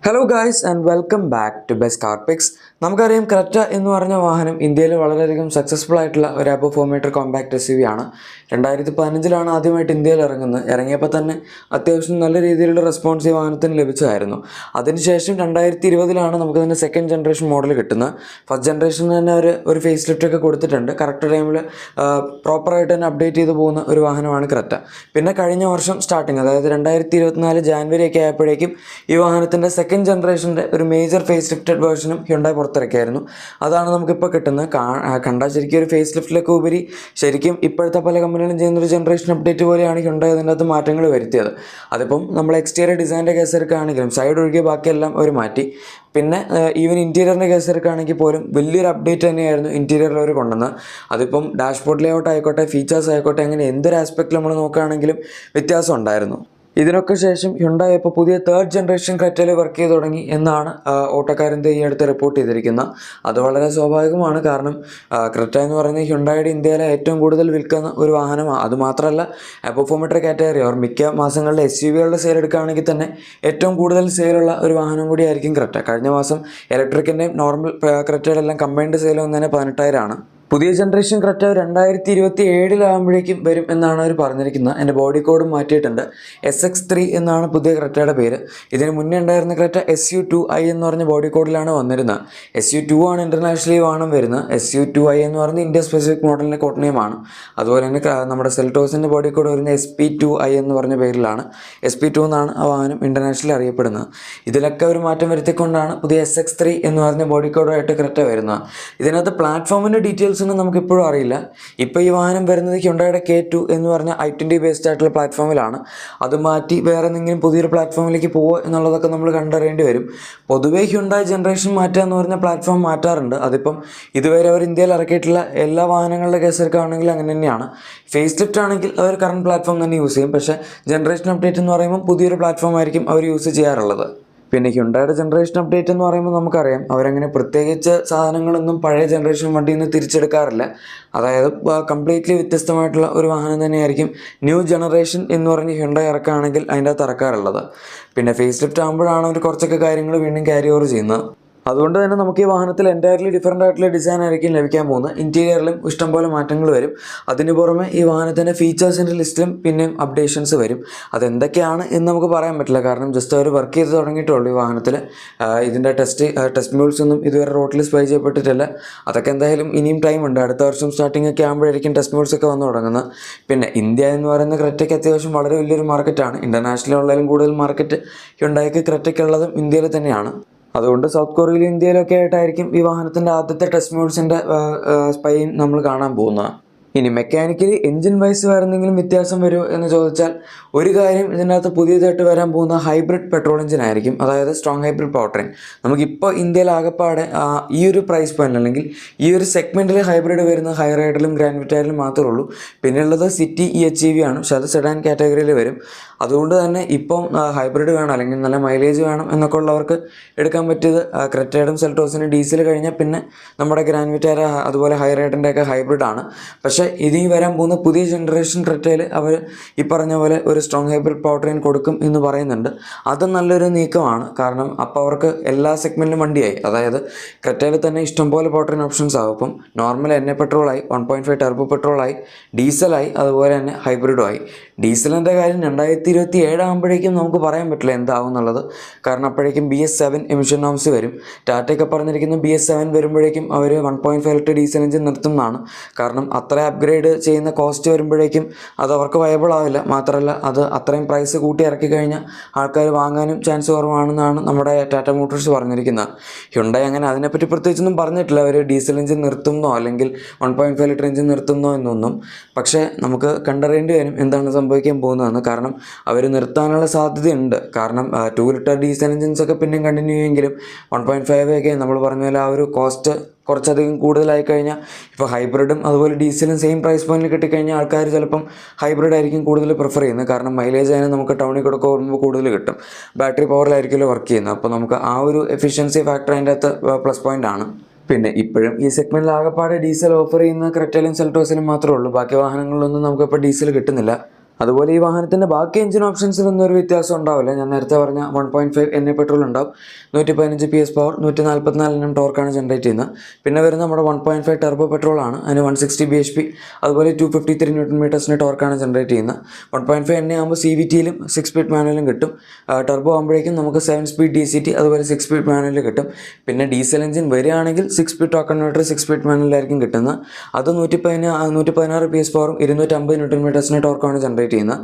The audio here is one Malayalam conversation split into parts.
Hello guys and welcome back to best car picks. നമുക്കറിയാം ക്രെറ്റ എന്ന് പറഞ്ഞ വാഹനം ഇന്ത്യയിൽ വളരെയധികം സക്സസ്ഫുൾ ആയിട്ടുള്ള ഒരു അബോ 4 മീറ്റർ കോമ്പാക്ട് SUV ആണ്. 2015 ആദ്യമായിട്ട് ഇന്ത്യയിൽ ഇറങ്ങുന്നത്. ഇറങ്ങിയപ്പോൾ തന്നെ അത്യാവശ്യം നല്ല രീതിയിലുള്ള റെസ്പോൺസ് ഈ വാഹനത്തിന് ലഭിച്ചതായിരുന്നു. അതിനുശേഷം 2020 നമുക്ക് തന്നെ സെക്കൻഡ് ജനറേഷൻ മോഡൽ കിട്ടുന്നത്. ഫസ്റ്റ് ജനറേഷനിൽ തന്നെ ഒരു ഫേസ് ലിഫ്റ്റ് ഒക്കെ കൊടുത്തിട്ടുണ്ട്. കറക്റ്റ് ടൈമിൽ പ്രോപ്പറായിട്ട് തന്നെ അപ്ഡേറ്റ് ചെയ്ത് പോകുന്ന ഒരു വാഹനമാണ് ക്രെറ്റ. പിന്നെ കഴിഞ്ഞ വർഷം സ്റ്റാർട്ടിങ്, അതായത് 2024 ജാനുവരി ഒക്കെ ആയപ്പോഴേക്കും ഈ വാഹനത്തിൻ്റെ സെക്കൻഡ് ജനറേഷൻ്റെ ഒരു മേജർ ഫേസ് ലിഫ്റ്റഡ് വേർഷനും ഹ്യുണ്ടായി പുറത്തിറക്കിയായിരുന്നു. അതാണ് നമുക്കിപ്പോൾ കിട്ടുന്നത്. കണ്ടാൽ ശരിക്കും ഒരു ഫേസ് ലിഫ്റ്റിലൊക്കെ ഉപരി ശരിക്കും ഇപ്പോഴത്തെ പല കമ്പനികളും ചെയ്യുന്നൊരു ജനറേഷൻ അപ്ഡേറ്റ് പോലെയാണ് ഹ്യുണ്ടായി അതിൻ്റെ അകത്ത് മാറ്റങ്ങൾ വരുത്തിയത്. അതിപ്പം നമ്മൾ എക്സ്റ്റീരിയർ ഡിസൈൻ്റെ കേസ് എടുക്കുകയാണെങ്കിലും സൈഡ് ഒഴികെ ബാക്കിയെല്ലാം അവർ മാറ്റി. പിന്നെ ഈവൻ ഇൻറ്റീരിയറിൻ്റെ കേസ് എടുക്കുകയാണെങ്കിൽ പോലും വലിയൊരു അപ്ഡേറ്റ് തന്നെയായിരുന്നു ഇൻറ്റീരിയറിൽ അവർ കൊണ്ടുവന്നത്. അതിപ്പം ഡാഷ്ബോർഡ് ലേഔട്ട് ആയിക്കോട്ടെ, ഫീച്ചേഴ്സ് ആയിക്കോട്ടെ, അങ്ങനെ എന്തൊരു ആസ്പെക്റ്റിൽ നമ്മൾ നോക്കുകയാണെങ്കിലും വ്യത്യാസം ഉണ്ടായിരുന്നു. ഇതിനൊക്കെ ശേഷം ഹ്യുണ്ടായി ഇപ്പോൾ പുതിയ തേർഡ് ജനറേഷൻ ക്രെറ്റയിൽ വർക്ക് ചെയ്ത് തുടങ്ങി എന്നാണ് ഓട്ടോക്കാരൻ്റെ ഈ അടുത്ത് റിപ്പോർട്ട് ചെയ്തിരിക്കുന്നത്. അത് വളരെ സ്വാഭാവികമാണ്. കാരണം ക്രെറ്റ എന്ന് പറയുന്നത് ഹ്യുണ്ടായുടെ ഇന്ത്യയിലെ ഏറ്റവും കൂടുതൽ വിൽക്കുന്ന ഒരു വാഹനമാണ്. അതുമാത്രമല്ല, അബോ 4 മീറ്റർ കാറ്റഗറി അവർ മിക്ക മാസങ്ങളിലെ SUVകളുടെ സെയിൽ എടുക്കുകയാണെങ്കിൽ തന്നെ ഏറ്റവും കൂടുതൽ സെയിലുള്ള ഒരു വാഹനം കൂടിയായിരിക്കും ക്രെറ്റ. കഴിഞ്ഞ മാസം ഇലക്ട്രിക്കിൻ്റെയും നോർമൽ ക്രെറ്റയുടെ എല്ലാം കമ്പൈൻഡ് സെയിൽ വന്നതിന് 18,000 പുതിയ ജനറേഷൻ ക്രെറ്റ 2027 വരും എന്നാണ് അവർ പറഞ്ഞിരിക്കുന്നത്. എൻ്റെ ബോഡി കോഡും മാറ്റിയിട്ടുണ്ട്. SX3 എന്നാണ് പുതിയ ക്രെറ്റയുടെ പേര്. ഇതിന് മുന്നേ ഉണ്ടായിരുന്ന ക്രെറ്റ SU2i എന്ന് പറഞ്ഞ ബോഡി കോഡിലാണ് വന്നിരുന്നത്. SU2 ആണ് ഇൻ്റർനാഷണലി വാഹനം വരുന്നത്. SU2i എന്ന് പറയുന്നത് ഇന്ത്യ സ്പെസിഫിക് മോഡലിൻ്റെ കോഡ് നെയിമാണ്. അതുപോലെ തന്നെ നമ്മുടെ സെൽറ്റോസിൻ്റെ ബോഡി കോഡ് വരുന്നത് SP2i എന്ന് പറഞ്ഞ പേരിലാണ്. SP2 എന്നാണ് ആ വാഹനം ഇൻ്റർനാഷണലി അറിയപ്പെടുന്നത്. ഇതിലൊക്കെ ഒരു മാറ്റം വരുത്തിക്കൊണ്ടാണ് പുതിയ SX3 എന്ന് പറഞ്ഞ ബോഡി കോഡായിട്ട് ക്രെറ്റ വരുന്നത്. ഇതിനകത്ത് പ്ലാറ്റ്ഫോമിൻ്റെ ഡീറ്റെയിൽസ് നമുക്ക് ഇപ്പോഴും അറിയില്ല. ഇപ്പോൾ ഈ വാഹനം വരുന്നത് ഹ്യുണ്ടായുടെ K2 എന്ന് പറഞ്ഞ i20 ബേസ്ഡ് ആയിട്ടുള്ള പ്ലാറ്റ്ഫോമിലാണ്. അത് മാറ്റി വേറെ എന്തെങ്കിലും പുതിയൊരു പ്ലാറ്റ്ഫോമിലേക്ക് പോകുമോ എന്നുള്ളതൊക്കെ നമ്മൾ കണ്ടറിയേണ്ടി വരും. പൊതുവേ ഹ്യുണ്ടായി ജനറേഷൻ മാറ്റുക എന്ന് പറഞ്ഞ പ്ലാറ്റ്ഫോം മാറ്റാറുണ്ട്. അതിപ്പം ഇതുവരെ അവർ ഇന്ത്യയിൽ ഇറക്കിയിട്ടുള്ള എല്ലാ വാഹനങ്ങളുടെ കേസ് എടുക്കുകയാണെങ്കിൽ അങ്ങനെ തന്നെയാണ്. ഫേസ് ലിഫ്റ്റ് ആണെങ്കിൽ അവർ കറണ്ട് പ്ലാറ്റ്ഫോം തന്നെ യൂസ് ചെയ്യും. പക്ഷേ ജനറേഷൻ അപ്ഡേറ്റ് എന്ന് പറയുമ്പോൾ പുതിയൊരു പ്ലാറ്റ്ഫോം ആയിരിക്കും അവർ യൂസ് ചെയ്യാറുള്ളത്. പിന്നെ ഹ്യുണ്ടായുടെ ജനറേഷൻ അപ്ഡേറ്റ് എന്ന് പറയുമ്പോൾ നമുക്കറിയാം അവരങ്ങനെ പ്രത്യേകിച്ച് സാധനങ്ങളൊന്നും പഴയ ജനറേഷൻ വണ്ടിയിൽ നിന്ന് തിരിച്ചെടുക്കാറില്ല. അതായത് കംപ്ലീറ്റ്ലി വ്യത്യസ്തമായിട്ടുള്ള ഒരു വാഹനം തന്നെയായിരിക്കും ന്യൂ ജനറേഷൻ എന്ന് പറഞ്ഞ് ഹ്യുണ്ടായി ഇറക്കുകയാണെങ്കിൽ അതിൻ്റെ അകത്ത് ഇറക്കാറുള്ളത്. പിന്നെ ഫേസ് ലിഫ്റ്റ് ആകുമ്പോഴാണ് അവർ കുറച്ചൊക്കെ കാര്യങ്ങൾ വീണ്ടും ക്യാരി ഓവർ ചെയ്യുന്നത്. അതുകൊണ്ട് തന്നെ നമുക്ക് ഈ വാഹനത്തിൽ എൻറ്റയർലി ഡിഫറൻ്റ് ആയിട്ടുള്ള ഡിസൈൻ ആയിരിക്കും ലഭിക്കാൻ പോകുന്നത്. ഇൻറ്റീരിയറിലും ഇഷ്ടംപോലെ മാറ്റങ്ങൾ വരും. അതിന് പുറമെ ഈ വാഹനത്തിൻ്റെ ഫീച്ചേഴ്സിൻ്റെ ലിസ്റ്റിലും പിന്നെയും അപ്ഡേഷൻസ് വരും. അതെന്തൊക്കെയാണ് എന്ന് നമുക്ക് പറയാൻ പറ്റില്ല. കാരണം ജസ്റ്റ് അവർ വർക്ക് ചെയ്ത് തുടങ്ങിയിട്ടുള്ളൂ ഈ വാഹനത്തിൽ. ഇതിൻ്റെ ടെസ്റ്റ് മ്യൂൾസ് ഒന്നും ഇതുവരെ റോട്ടിൽ സ്പ്രേ ചെയ്യപ്പെട്ടിട്ടില്ല. അതൊക്കെ എന്തായാലും ഇനിയും ടൈം ഉണ്ട്. അടുത്ത വർഷം സ്റ്റാർട്ടിംഗ് ഒക്കെ ആകുമ്പോഴായിരിക്കും ടെസ്റ്റ് മ്യൂൾസ് ഒക്കെ വന്നു തുടങ്ങുന്നത്. പിന്നെ ഇന്ത്യ എന്ന് പറയുന്ന ക്രെറ്റയ്ക്ക് അത്യാവശ്യം വളരെ വലിയൊരു മാർക്കറ്റാണ്. ഇൻ്റർനാഷണലി ഉള്ളതിലും കൂടുതൽ മാർക്കറ്റ് ഹ്യുണ്ടായിക്ക് ക്രെറ്റയ്ക്കുള്ളതും ഇന്ത്യയിൽ തന്നെയാണ്. അതുകൊണ്ട് സൗത്ത് കൊറിയയിലും ഇന്ത്യയിലൊക്കെ ആയിട്ടായിരിക്കും ഈ വാഹനത്തിൻ്റെ ആദ്യത്തെ ടെസ്റ്റ് മ്യൂൾസിൻ്റെ സ്പൈയും നമ്മൾ കാണാൻ പോകുന്നത്. ഇനി മെക്കാനിക്കലി എൻജിൻ വൈസ് വേറെ എന്തെങ്കിലും വ്യത്യാസം വരുമോ എന്ന് ചോദിച്ചാൽ ഒരു കാര്യം, ഇതിനകത്ത് പുതിയതായിട്ട് വരാൻ പോകുന്ന ഹൈബ്രിഡ് പെട്രോൾ എഞ്ചിൻ ആയിരിക്കും. അതായത് സ്ട്രോങ് ഹൈബ്രിഡ് പവർ ട്രെയിൻ. നമുക്കിപ്പോൾ ഇന്ത്യയിൽ ആകെപ്പാടെ ഈ ഒരു പ്രൈസ് പോയിന്റ് അല്ലെങ്കിൽ ഈ ഒരു സെഗ്മെൻറ്റിൽ ഹൈബ്രിഡ് വരുന്ന ഹൈറൈഡിലും ഗ്രാൻഡ് വിറ്റാരിലും മാത്രമേ ഉള്ളൂ. പിന്നെയുള്ളത് സിറ്റി EHEV ആണ്. പക്ഷെ അത് സെഡാൻ കാറ്റഗറിയിൽ വരും. അതുകൊണ്ട് തന്നെ ഇപ്പം ഹൈബ്രിഡ് വേണം അല്ലെങ്കിൽ നല്ല മൈലേജ് വേണം എന്നൊക്കെ ഉള്ളവർക്ക് എടുക്കാൻ പറ്റിയത് ക്രെറ്റയുടെയും സെൽറ്റോസിനും ഡീസൽ കഴിഞ്ഞാൽ പിന്നെ നമ്മുടെ ഗ്രാൻഡ് വിറ്റാര അതുപോലെ ഹൈറൈഡിൻ്റെ ഒക്കെ ഹൈബ്രിഡാണ്. പക്ഷേ ഇനി വരാൻ പോകുന്ന പുതിയ ജനറേഷൻ ക്രെറ്റയിൽ അവർ ഈ പറഞ്ഞ പോലെ ഒരു സ്ട്രോങ് ഹൈബ്രിഡ് പവർ ട്രെയിൻ കൊടുക്കും എന്ന് പറയുന്നുണ്ട്. അത് നല്ലൊരു നീക്കമാണ്. കാരണം അപ്പോൾ അവർക്ക് എല്ലാ സെഗ്മെൻറ്റിലും വണ്ടിയായി. അതായത് ക്രെറ്റയിൽ തന്നെ ഇഷ്ടംപോലെ പവർ ട്രെയിൻ ഓപ്ഷൻസ് ആകും. ഇപ്പം നോർമൽ NA പെട്രോളായി, 1.5 ടർബോ പെട്രോളായി, ഡീസലായി, അതുപോലെ തന്നെ ഹൈബ്രിഡുമായി. ഡീസലിൻ്റെ കാര്യം 2027 ആകുമ്പോഴേക്കും നമുക്ക് പറയാൻ പറ്റില്ല എന്താവും എന്നുള്ളത്. കാരണം അപ്പോഴേക്കും BS7 എമിഷൻ നോംസ് വരും. ടാറ്റയൊക്കെ പറഞ്ഞിരിക്കുന്നു BS7 വരുമ്പോഴേക്കും അവർ 1.5 ലിറ്റർ ഡീസൽ എഞ്ചിൻ നിർത്തുന്നതാണ്. കാരണം അത്ര അപ്ഗ്രേഡ് ചെയ്യുന്ന കോസ്റ്റ് വരുമ്പോഴേക്കും അത് അവർക്ക് വയബിൾ ആവില്ല. മാത്രമല്ല അത് അത്രയും പ്രൈസ് കൂട്ടി ഇറക്കി കഴിഞ്ഞാൽ ആൾക്കാർ വാങ്ങാനും ചാൻസ് കുറവാണെന്നാണ് നമ്മുടെ ടാറ്റ മോട്ടോഴ്സ് പറഞ്ഞിരിക്കുന്നത്. ഹ്യുണ്ടായി അങ്ങനെ അതിനെപ്പറ്റി പ്രത്യേകിച്ചൊന്നും പറഞ്ഞിട്ടില്ല. അവർ ഡീസൽ എഞ്ചിൻ നിർത്തുന്നോ അല്ലെങ്കിൽ 1.5 ലിറ്റർ എഞ്ചിൻ നിർത്തുന്നോ എന്നൊന്നും. പക്ഷേ നമുക്ക് കണ്ടറിയേണ്ടി വരും എന്താണ് സംഭവിക്കാൻ പോകുന്നതെന്ന്. കാരണം അവർ നിർത്താനുള്ള സാധ്യതയുണ്ട്. കാരണം 2 ലിറ്റർ ഡീസൽ എഞ്ചിൻസ് ഒക്കെ പിന്നെയും കണ്ടിന്യൂ ചെയ്യുമെങ്കിലും 1.5 ഒക്കെ നമ്മൾ പറഞ്ഞ പോലെ ആ ഒരു കോസ്റ്റ് കുറച്ചധികം കൂടുതലായി കഴിഞ്ഞാൽ ഇപ്പോൾ ഹൈബ്രിഡും അതുപോലെ ഡീസലും സെയിം പ്രൈസ് പോയിന്റിൽ കിട്ടിക്കഴിഞ്ഞാൽ ആൾക്കാർ ചിലപ്പം ഹൈബ്രിഡ് ആയിരിക്കും കൂടുതൽ പ്രിഫർ ചെയ്യുന്നത്. കാരണം മൈലേജ് അതിന് നമുക്ക് ടൗണിൽ കൂടെ ഓടുമ്പോൾ കൂടുതൽ കിട്ടും. ബാറ്ററി പവറിലായിരിക്കുമല്ലോ വർക്ക് ചെയ്യുന്നത്. അപ്പോൾ നമുക്ക് ആ ഒരു എഫിഷ്യൻസി ഫാക്ടർ അതിൻ്റെ അകത്ത് പ്ലസ് പോയിൻ്റ് ആണ്. പിന്നെ ഇപ്പോഴും ഈ സെഗ്മെൻറ്റിൽ ആകെപ്പാടെ ഡീസൽ ഓഫർ ചെയ്യുന്ന ക്രെറ്റയിലും സെൽറ്റോസിലും മാത്രമേ ഉള്ളൂ. ബാക്കി വാഹനങ്ങളിലൊന്നും നമുക്കിപ്പോൾ ഡീസൽ കിട്ടുന്നില്ല. അതുപോലെ ഈ വാഹനത്തിൻ്റെ ബാക്കി എഞ്ചിൻ ഓപ്ഷൻസിലൊന്നും ഒരു വ്യത്യാസം ഉണ്ടാവില്ല. ഞാൻ നേരത്തെ പറഞ്ഞ 1.5 NA പെട്രോൾ ഉണ്ടാവും, 115 PS പവർ, 144 Nm ടോർക്കാണ് ജനറേറ്റ് ചെയ്യുന്നത്. പിന്നെ വരുന്ന നമ്മുടെ 1.5 ടർബോ പെട്രോളാണ്, അതിന് 160 bhp അതുപോലെ 253 Nm ടോർക്കാണ് ജനറേറ്റ് ചെയ്യുന്നത്. 1.5 NA ആകുമ്പോൾ CVT-യിലും 6 സ്പീഡ് മാനുവലും കിട്ടും. ടർബോ ആകുമ്പോഴേക്കും നമുക്ക് 7 സ്പീഡ് DCT അതുപോലെ 6 സ്പീഡ് മാനുവൽ കിട്ടും. പിന്നെ ഡീസൽ എഞ്ചിൻ വരികയാണെങ്കിൽ 6 സ്പീഡ് ടോർക്ക് കൺവേർട്ടർ 6 സ്പീഡ് മാനുവലായിരിക്കും കിട്ടുന്നത്. അത് 116 PS പവറും 250 Nm ടോർക്കാണ് ജനറേറ്റ് ചെയ്യുന്നത്.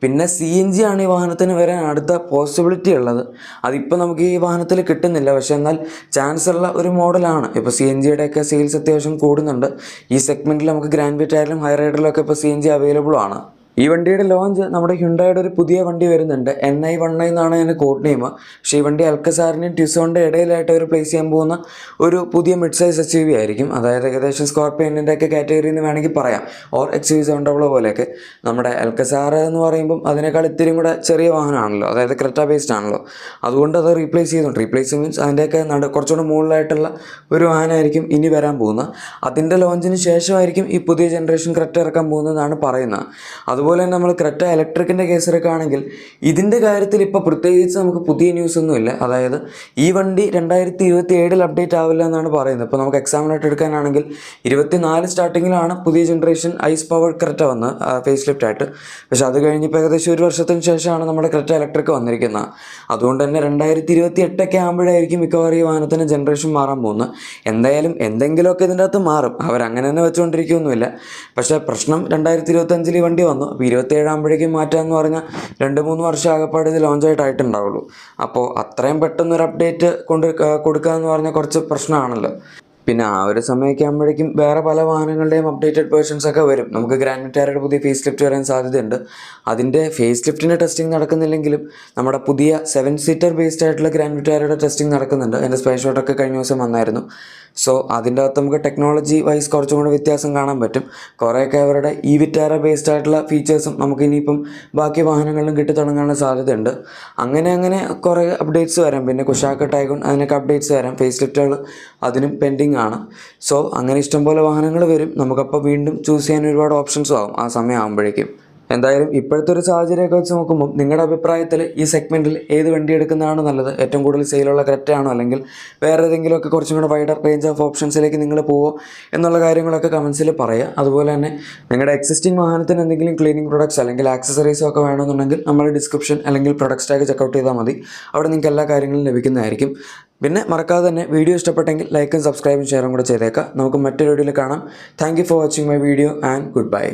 പിന്നെ CNG ആണ് ഈ വാഹനത്തിന് വരാൻ അടുത്ത പോസിബിലിറ്റി ഉള്ളത്. അതിപ്പോൾ നമുക്ക് ഈ വാഹനത്തിൽ കിട്ടുന്നില്ല, പക്ഷേ എന്നാൽ ചാൻസ് ഉള്ള ഒരു മോഡലാണ്. ഇപ്പോൾ CNGയുടെയൊക്കെ സെയിൽസ് അത്യാവശ്യം കൂടുന്നുണ്ട്. ഈ സെഗ്മെൻറ്റിൽ നമുക്ക് ഗ്രാൻഡ് വിറ്റാരിലും ഹൈ റൈഡറിലും ഒക്കെ ഇപ്പോൾ CNG അവൈലബിൾ ആണ്. ഈ വണ്ടിയുടെ ലോഞ്ച് നമ്മുടെ ഹ്യുണ്ടായുടെ ഒരു പുതിയ വണ്ടി വരുന്നുണ്ട്, NI19 എന്നാണ് അതിന് കോഡ് നെയിം. പക്ഷേ ഈ വണ്ടി അൽക്കസാറിൻ്റെയും ടിസോണിൻ്റെ ഇടയിലായിട്ട് അവർ പ്ലേസ് ചെയ്യാൻ പോകുന്ന ഒരു പുതിയ മിഡ് സൈസ് SUV ആയിരിക്കും. അതായത് ഏകദേശം സ്കോർപ്പിയൻ്റെ ഒക്കെ കാറ്റഗറിയിൽ നിന്ന് വേണമെങ്കിൽ പറയാം, ഓർ XUV700 പോലെയൊക്കെ. നമ്മുടെ അൽക്കസാർ എന്ന് പറയുമ്പം അതിനേക്കാൾ ഇത്തിരി കൂടെ ചെറിയ വാഹനമാണല്ലോ, അതായത് ക്രെറ്റ ബേസ്ഡ് ആണല്ലോ. അതുകൊണ്ട് അത് റീപ്ലേസ് മീൻസ് അതിൻ്റെയൊക്കെ കുറച്ചുകൂടെ മുകളിലായിട്ടുള്ള ഒരു വാഹനമായിരിക്കും ഇനി വരാൻ പോകുന്നത്. അതിൻ്റെ ലോഞ്ചിന് ശേഷമായിരിക്കും ഈ പുതിയ ജനറേഷൻ ക്രെറ്റ ഇറക്കാൻ പോകുന്നതെന്നാണ് പറയുന്നത്. അതുപോലെ തന്നെ നമ്മൾ ക്രെറ്റ ഇലക്ട്രിക്കിൻ്റെ കേസൊക്കെ ആണെങ്കിൽ ഇതിൻ്റെ കാര്യത്തിൽ ഇപ്പോൾ പ്രത്യേകിച്ച് നമുക്ക് പുതിയ ന്യൂസൊന്നുമില്ല. അതായത് ഈ വണ്ടി 2027 അപ്ഡേറ്റ് ആവില്ല എന്നാണ് പറയുന്നത്. ഇപ്പോൾ നമുക്ക് എക്സാമിനായിട്ട് എടുക്കാനാണെങ്കിൽ 24 സ്റ്റാർട്ടിങ്ങിലാണ് പുതിയ ജനറേഷൻ ഐസ് പവർഡ് ക്രെറ്റ വന്ന് ഫേസ് ലിഫ്റ്റ് ആയിട്ട്. പക്ഷെ അത് കഴിഞ്ഞിപ്പോൾ ഏകദേശം ഒരു വർഷത്തിന് ശേഷമാണ് നമ്മുടെ ക്രെറ്റ ഇലക്ട്രിക് വന്നിരിക്കുന്നത്. അതുകൊണ്ട് തന്നെ 2028 ആകുമ്പോഴായിരിക്കും മിക്കവാറും ഈ വാഹനത്തിന് ജനറേഷൻ മാറാൻ പോകുന്നത്. എന്തായാലും എന്തെങ്കിലുമൊക്കെ ഇതിൻ്റെ അകത്ത് മാറും, അവരങ്ങനെ തന്നെ വെച്ചുകൊണ്ടിരിക്കുകയൊന്നുമില്ല. പക്ഷേ പ്രശ്നം 2025 ഈ വണ്ടി വന്നു, അപ്പോൾ 27 ആകുമ്പോഴേക്കും മാറ്റാമെന്ന് പറഞ്ഞാൽ 2-3 വർഷം ആകപ്പാട് ഇത് ലോഞ്ചായിട്ടായിട്ടുണ്ടാവുള്ളൂ. അപ്പോൾ അത്രയും പെട്ടെന്നൊരു അപ്ഡേറ്റ് കൊടുക്കുക എന്ന് പറഞ്ഞാൽ കുറച്ച് പ്രശ്നമാണല്ലോ. പിന്നെ ആ ഒരു സമയമൊക്കെ ആകുമ്പോഴേക്കും വേറെ പല വാഹനങ്ങളുടെയും അപ്ഡേറ്റഡ് വേർഷൻസ് ഒക്കെ വരും. നമുക്ക് ഗ്രാൻഡ് വിറ്റാരയുടെ പുതിയ ഫേസ് ലിഫ്റ്റ് വരാൻ സാധ്യതയുണ്ട്. അതിൻ്റെ ഫേസ് ലിഫ്റ്റിൻ്റെ ടെസ്റ്റിംഗ് നടക്കുന്നില്ലെങ്കിലും നമ്മുടെ പുതിയ 7 സീറ്റർ ബേസ്ഡ് ആയിട്ടുള്ള ഗ്രാൻഡ് വിറ്റാരയുടെ ടെസ്റ്റിംഗ് നടക്കുന്നുണ്ട്. അതിൻ്റെ സ്പെയർ ഷോട്ടൊക്കെ കഴിഞ്ഞ ദിവസം വന്നായിരുന്നു. സോ അതിൻ്റെ അകത്ത് നമുക്ക് ടെക്നോളജി വൈസ് കുറച്ചും കൂടെ വ്യത്യാസം കാണാൻ പറ്റും. കുറേയൊക്കെ അവരുടെ ഈ വിറ്റാര ബേസ്ഡ് ആയിട്ടുള്ള ഫീച്ചേഴ്സും നമുക്ക് ഇനിയിപ്പം ബാക്കി വാഹനങ്ങളിലും കിട്ടിത്തുടങ്ങാനുള്ള സാധ്യതയുണ്ട്. അങ്ങനെ കുറേ അപ്ഡേറ്റ്സ് വരാം. പിന്നെ കുഷാക്ക് ടൈഗൺ അതിനൊക്കെ അപ്ഡേറ്റ്സ് വരാം. ഫേസ് ലിഫ്റ്റുകൾ അതിനും പെൻഡിങ് ആണ്. സോ അങ്ങനെ ഇഷ്ടംപോലെ വാഹനങ്ങൾ വരും. നമുക്കപ്പോൾ വീണ്ടും ചൂസ് ചെയ്യാൻ ഒരുപാട് ഓപ്ഷൻസും ആവും ആ സമയം ആകുമ്പോഴേക്കും. എന്തായാലും ഇപ്പോഴത്തെ ഒരു സാഹചര്യമൊക്കെ വെച്ച് നോക്കുമ്പോൾ നിങ്ങളുടെ അഭിപ്രായത്തിൽ ഈ സെഗ്മെൻറ്റിൽ ഏത് വണ്ടി എടുക്കുന്നതാണ് നല്ലത്? ഏറ്റവും കൂടുതൽ സെയിലുള്ള ക്രെറ്റ ആണോ, അല്ലെങ്കിൽ വേറെ ഏതെങ്കിലുമൊക്കെ കുറച്ചും കൂടെ വൈഡർ റേഞ്ച് ഓഫ് ഓപ്ഷൻസിലേക്ക് നിങ്ങൾ പോവോ എന്നുള്ള കാര്യങ്ങളൊക്കെ കമൻസിൽ പറയുക. അതുപോലെ തന്നെ നിങ്ങളുടെ എക്സിസ്റ്റിംഗ് വാഹനത്തിന് എന്തെങ്കിലും ക്ലീനിങ് പ്രൊഡക്ട്സ് അല്ലെങ്കിൽ ആക്സസറീസോ ഒക്കെ വേണമെന്നുണ്ടെങ്കിൽ നമ്മുടെ ഡിസ്ക്രിപ്ഷൻ അല്ലെങ്കിൽ പ്രൊഡക്ട്സ് ടാഗ് ചെക്കൗട്ട് ചെയ്താൽ മതി. അവിടെ നിങ്ങൾക്ക് എല്ലാ കാര്യങ്ങളും ലഭിക്കുന്നതായിരിക്കും. പിന്നെ മറക്കാതെ തന്നെ വീഡിയോ ഇഷ്ടപ്പെട്ടെങ്കിൽ ലൈക്കും സബ്സ്ക്രൈബും ഷെയറും കൂടെ ചെയ്തേക്കാം. നമുക്ക് മറ്റൊരു വീഡിയോയിൽ കാണാം. Thank you for watching my video and good bye.